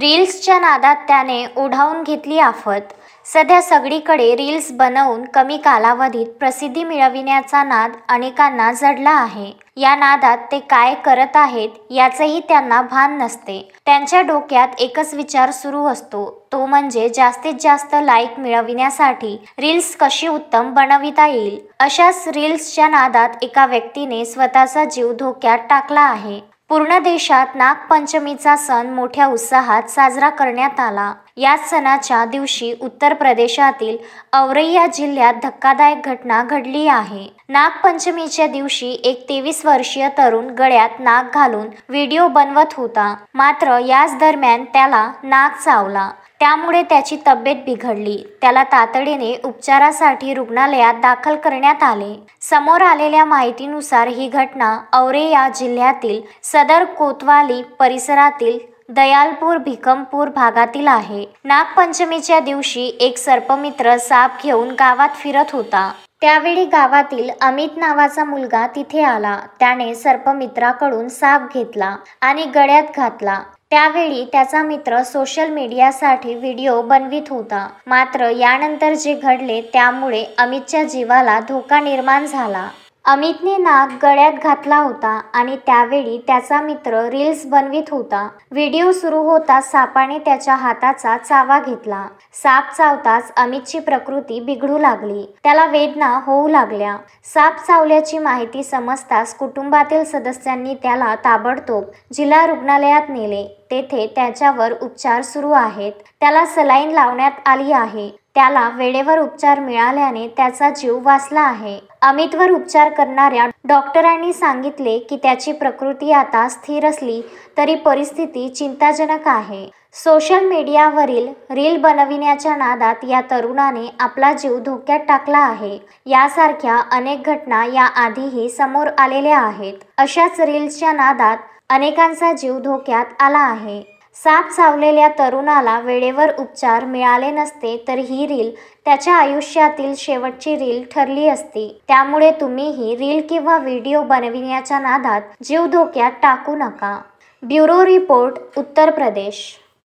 रील्सच्या नादात त्याने ओढावून घेतली आफत। सध्या सगळीकडे रील्स बनवून कमी कालावधीत प्रसिद्धी मिळविण्याचा नाद अनेकांना जडला आहे। या नादात ते काय करत आहेत याचेही त्यांना भान नसते। त्यांच्या डोक्यात एकच विचार सुरू असतो, तो म्हणजे जास्तीत जास्त लाईक मिळविण्यासाठी रील्स कशी उत्तम बनविता येईल। अशाच रील्सच्या नादात एका व्यक्तीने स्वतःचा जीव धोक्यात टाकला आहे। पूर्ण देशात नागपंचमीचा सण मोठ्या उत्साहात साजरा करण्यात आला। याच सणाच्या दिवशी उत्तर प्रदेशातील औरैया जिल्ह्यात धक्कादायक घटना घडली आहे। नागपंचमीच्या दिवशी एक 23 वर्षीय तरुण गळ्यात नाग घालून व्हिडिओ बनवत होता। मात्र याच दरम्यान त्याला नाग चावला, त्यामुळे त्याची तब्येत बिघडली। त्याला तातडीने उपचारासाठी रुग्णालयात दाखल करण्यात आले। समोर आलेल्या माहितीनुसार ही घटना औरैया जिल्ह्यातील सदर कोतवाली परिसरातील दयालपूर भिकमपूर भागातील आहे। नागपंचमीच्या दिवशी एक सर्पमित्र साप घेऊन गावात फिरत होता। त्यावेळी गावातील अमित नावाचा मुलगा तिथे आला। त्याने सर्पमित्राकडून साप घेतला आणि गळ्यात घातला। त्यावेळी त्याचा मित्र सोशल मीडियासाठी व्हिडिओ बनवित होता। मात्र यानंतर जे घडले त्यामुळे अमितच्या जीवाला धोका निर्माण झाला। अमितने नाग गळ्यात घातला होता आणि त्यावेळी त्याचा मित्र रील्स बनवित होता। व्हिडिओ सुरू होताच सापाने त्याच्या हाताचा चावा घेतला। साप चावताच अमितची प्रकृती बिघडू लागली, त्याला वेदना होऊ लागल्या। साप चावल्याची माहिती समजताच कुटुंबातील सदस्यांनी त्याला ताबडतोब जिल्हा रुग्णालयात नेले। तेथे त्याच्यावर उपचार सुरू आहेत। त्याला सलाईन लावण्यात आली आहे। त्याला वेळेवर उपचार मिळाल्याने त्याचा जीव वाचला आहे। अमितवर उपचार करणाऱ्या डॉक्टरांनी सांगितले की त्याची प्रकृती आता स्थिर असली तरी परिस्थिती चिंताजनक आहे। सोशल मीडियावरील रील बनविण्याच्या नादात या तरुणाने आपला जीव धोक्यात टाकला आहे। यासारख्या अनेक घटना याआधीही समोर आलेल्या आहेत। अशाच रील्सच्या नादात अनेकांचा जीव धोक्यात आला आहे। साप चावलेल्या तरुणाला वेळेवर उपचार मिळाले नसते तर ही रील त्याच्या आयुष्यातील शेवटची रील ठरली असती। त्यामुळे तुम्हीही रील किंवा व्हिडिओ बनविण्याच्या नादात जीव धोक्यात टाकू नका। Bureau report, Uttar Pradesh.